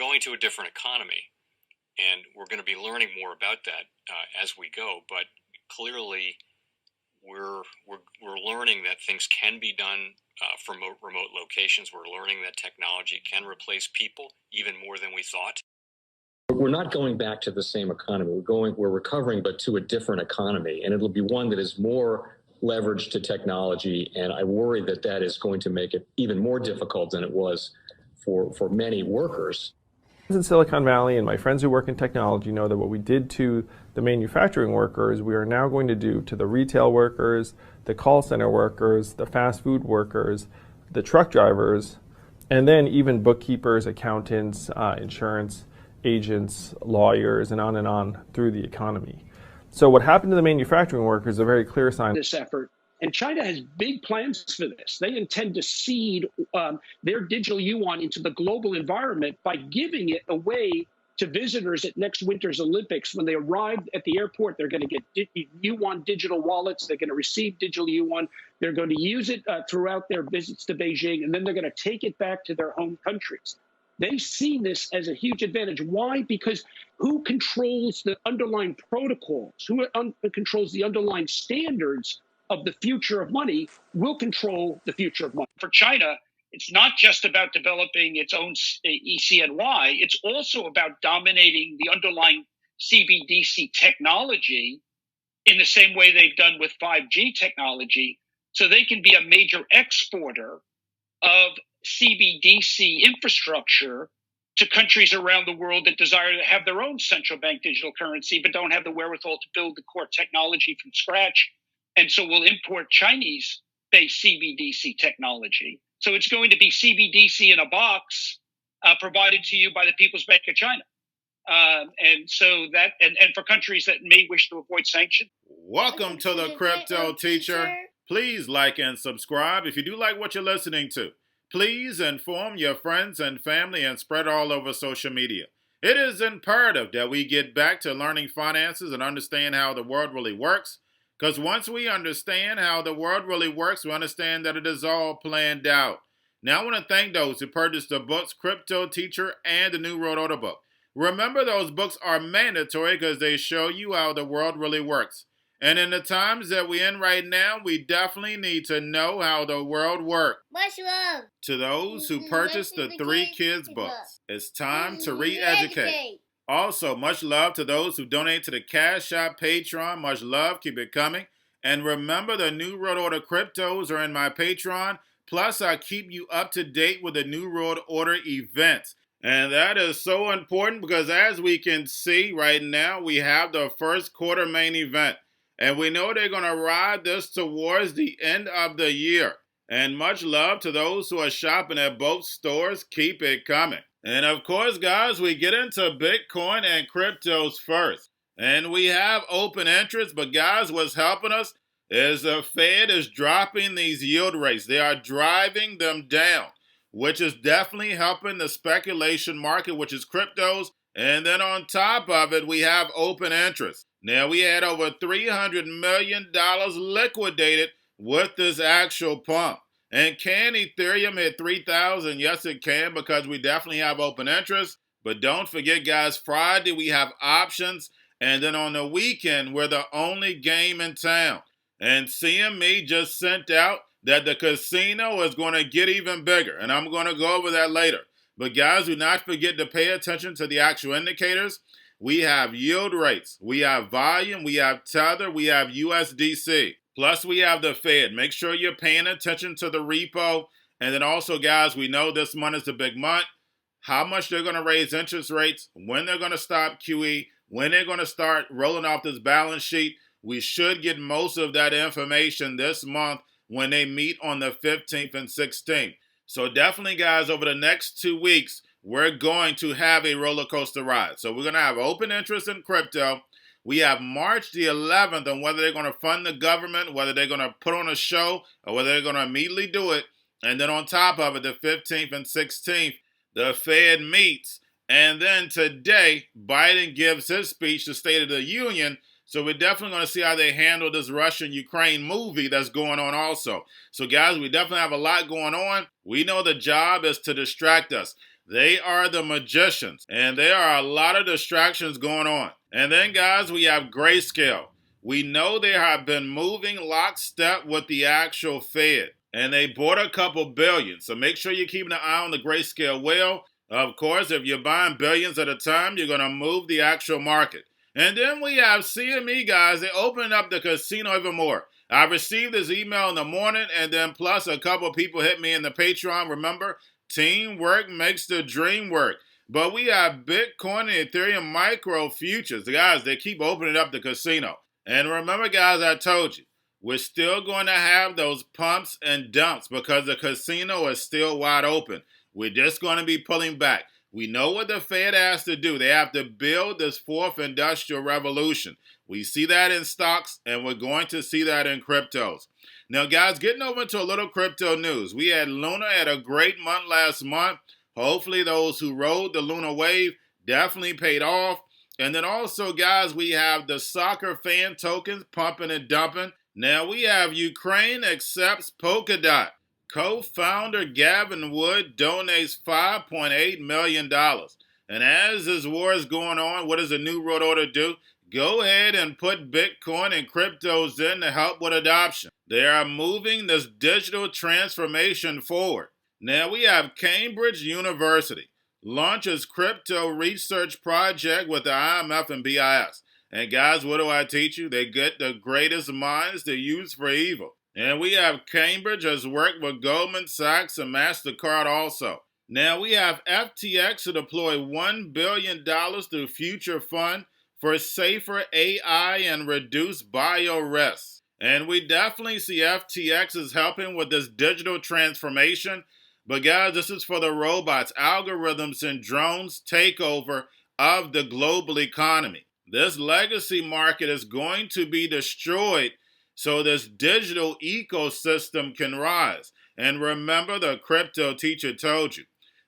going to a different economy, and we're going to be learning more about that as we go. But clearly, we're learning that things can be done from remote locations. We're learning that technology can replace people even more than we thought. We're not going back to the same economy. We're recovering, but to a different economy, and it'll be one that is more leveraged to technology. And I worry that that is going to make it even more difficult than it was for many workers. In Silicon Valley, and my friends who work in technology know that what we did to the manufacturing workers, we are now going to do to the retail workers, the call center workers, the fast food workers, the truck drivers, and then even bookkeepers, accountants, insurance agents, lawyers, and on through the economy. So what happened to the manufacturing workers is a very clear sign. This effort. And China has big plans for this. They intend to seed their digital yuan into the global environment by giving it away to visitors at next winter's Olympics. When they arrive at the airport, they're going to get yuan digital wallets. They're going to receive digital yuan. They're going to use it throughout their visits to Beijing, and then they're going to take it back to their home countries. They see this as a huge advantage. Why? Because who controls the underlying protocols, who controls the underlying standards of the future of money will control the future of money. For China, it's not just about developing its own ECNY. It's also about dominating the underlying CBDC technology in the same way they've done with 5G technology, so they can be a major exporter of CBDC infrastructure to countries around the world that desire to have their own central bank digital currency, but don't have the wherewithal to build the core technology from scratch. And so we'll import Chinese-based CBDC technology. So it's going to be CBDC in a box provided to you by the People's Bank of China. And so that, and for countries that may wish to avoid sanctions. Welcome to the Crypto Teacher. Please like and subscribe if you do like what you're listening to. Please inform your friends and family and spread all over social media. It is imperative that we get back to learning finances and understand how the world really works. Because once we understand how the world really works, we understand that it is all planned out. Now I want to thank those who purchased the books Cryptoteacher and the New World Order book. Remember, those books are mandatory because they show you how the world really works. And in the times that we're in right now, we definitely need to know how the world works. Much love To those who purchased the Three Kids books, it's time to re-educate. Also, much love to those who donate to the Cash App, Patreon. Much love. Keep it coming. And remember, the New World Order cryptos are in my Patreon. Plus, I keep you up to date with the New World Order events. And that is so important because as we can see right now, we have the first quarter main event. And we know they're going to ride this towards the end of the year. And much love to those who are shopping at both stores. Keep it coming. And of course, guys, we get into Bitcoin and cryptos first. And we have open interest, but guys, what's helping us is the Fed is dropping these yield rates. They are driving them down, which is definitely helping the speculation market, which is cryptos. And then on top of it, we have open interest. Now, we had over $300 million liquidated with this actual pump. And can Ethereum hit 3,000? Yes, it can, because we definitely have open interest. But don't forget, guys, Friday we have options. And then on the weekend, we're the only game in town. And CME just sent out that the casino is going to get even bigger. And I'm going to go over that later. But guys, do not forget to pay attention to the actual indicators. We have yield rates, we have volume, we have Tether, we have USDC. Plus, we have the Fed. Make sure you're paying attention to the repo. And then also, guys, we know this month is a big month. How much they're going to raise interest rates, when they're going to stop QE, when they're going to start rolling off this balance sheet. We should get most of that information this month when they meet on the 15th and 16th. So definitely, guys, over the next 2 weeks, we're going to have a roller coaster ride. So we're going to have open interest in crypto. We have March the 11th on whether they're going to fund the government, whether they're going to put on a show, or whether they're going to immediately do it. And then on top of it, the 15th and 16th, the Fed meets. And then today, Biden gives his speech, the State of the Union. So we're definitely going to see how they handle this Russian-Ukraine movie that's going on also. So guys, we definitely have a lot going on. We know the job is to distract us. They are the magicians, and there are a lot of distractions going on. And then, guys, we have Grayscale. We know they have been moving lockstep with the actual Fed, and they bought a couple billion. So make sure you're keeping an eye on the Grayscale whale. Of course, if you're buying billions at a time, you're going to move the actual market. And then we have CME, guys. They opened up the casino even more. I received this email in the morning, and then plus a couple people hit me in the Patreon. Remember, teamwork makes the dream work. But we have Bitcoin and Ethereum micro futures. Guys, they keep opening up the casino. And remember, guys, I told you, we're still going to have those pumps and dumps because the casino is still wide open. We're just going to be pulling back. We know what the Fed has to do. They have to build this fourth industrial revolution. We see that in stocks, and we're going to see that in cryptos. Now, guys, getting over to a little crypto news. We had Luna had a great month last month. Hopefully, those who rode the Luna wave definitely paid off. And then also, guys, we have the soccer fan tokens pumping and dumping. Now, we have Ukraine accepts Polkadot. Co-founder Gavin Wood donates $5.8 million. And as this war is going on, what does the New World Order do? Go ahead and put Bitcoin and cryptos in to help with adoption. They are moving this digital transformation forward. Now we have Cambridge University launches crypto research project with the IMF and BIS. And guys, what do I teach you? They get the greatest minds to use for evil. And we have Cambridge has worked with Goldman Sachs and MasterCard also. Now we have FTX to deploy $1 billion through Future Fund for safer AI and reduced bio risks. And we definitely see FTX is helping with this digital transformation. But guys, this is for the robots, algorithms, and drones takeover of the global economy. This legacy market is going to be destroyed so this digital ecosystem can rise. And remember, the crypto teacher told you.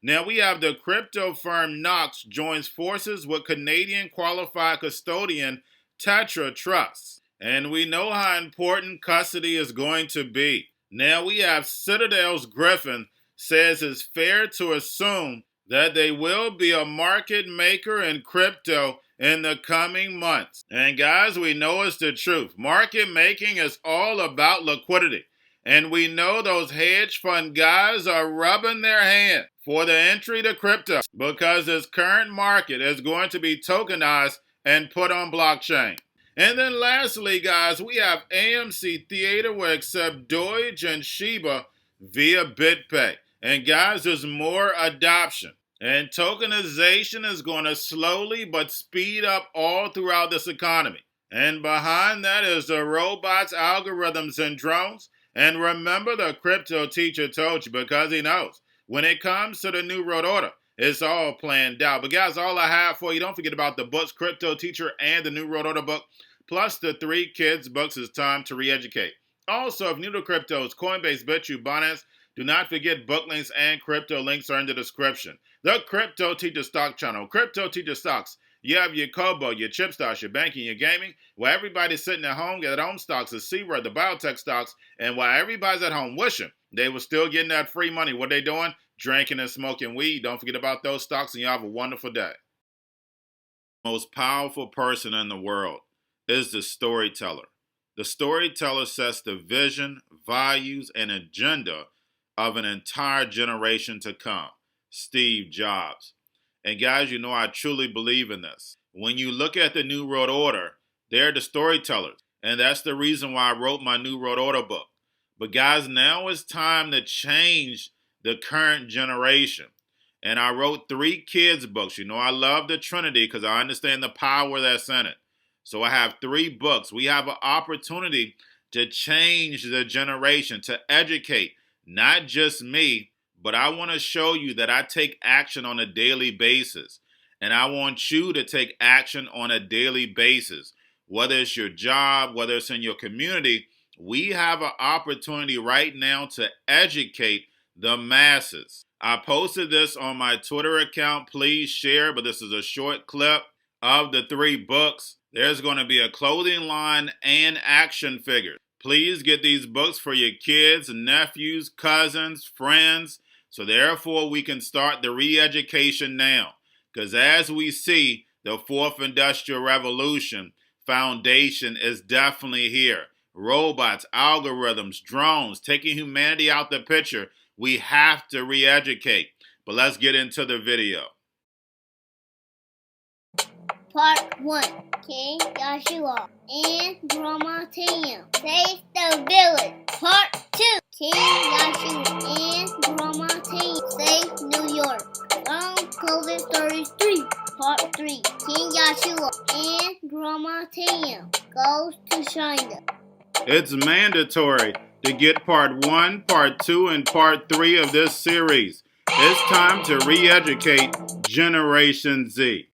Now we have the crypto firm Knox joins forces with Canadian qualified custodian Tetra Trust. And we know how important custody is going to be. Now we have Citadel's Griffin says it's fair to assume that they will be a market maker in crypto in the coming months. And guys, we know it's the truth. Market making is all about liquidity. And we know those hedge fund guys are rubbing their hand for the entry to crypto because this current market is going to be tokenized and put on blockchain. And then lastly, guys, we have AMC Theater will accept Doge and Shiba via BitPay. And guys, there's more adoption. And tokenization is going to slowly but speed up all throughout this economy. And behind that is the robots, algorithms, and drones. And remember, the crypto teacher told you because he knows. When it comes to the New World Order, it's all planned out. But guys, all I have for you, don't forget about the books, Crypto Teacher and the New World Order book, plus the 3 kids books. It's time to re-educate. Also, if new to cryptos, Coinbase, Bitrue, Binance, do not forget book links and crypto links are in the description. The Crypto Teacher Stock Channel, Crypto Teacher Stocks. You have your Kobo, your chip stocks, your banking, your gaming. While everybody's sitting at home getting their own stocks, the C-word, the biotech stocks. And while everybody's at home wishing they were still getting that free money, what they doing? Drinking and smoking weed. Don't forget about those stocks, and you have a wonderful day. The most powerful person in the world is the storyteller. The storyteller sets the vision, values, and agenda of an entire generation to come. Steve Jobs. And guys, you know I truly believe in this. When you look at the New World Order, they're the storytellers. And that's the reason why I wrote my New World Order book. But guys, now it's time to change the current generation. And I wrote 3 kids books. You know I love the Trinity because I understand the power that's in it. So I have 3 books. We have an opportunity to change the generation, to educate, not just me, but I want to show you that I take action on a daily basis. And I want you to take action on a daily basis. Whether it's your job, whether it's in your community, we have an opportunity right now to educate the masses. I posted this on my Twitter account. Please share, but this is a short clip of the 3 books. There's going to be a clothing line and action figures. Please get these books for your kids, nephews, cousins, friends, So therefore, we can start the re-education now. Because as we see, the fourth industrial revolution foundation is definitely here. Robots, algorithms, drones, taking humanity out the picture. We have to re-educate. But let's get into the video. Part 1. King Joshua and Grandma Tam save the village. Part 2. King Joshua and Grandma Tam save New York from COVID-33. Part 3. King Joshua and Grandma Tam goes to China. It's mandatory to get part 1, part 2, and part 3 of this series. It's time to re-educate Generation Z.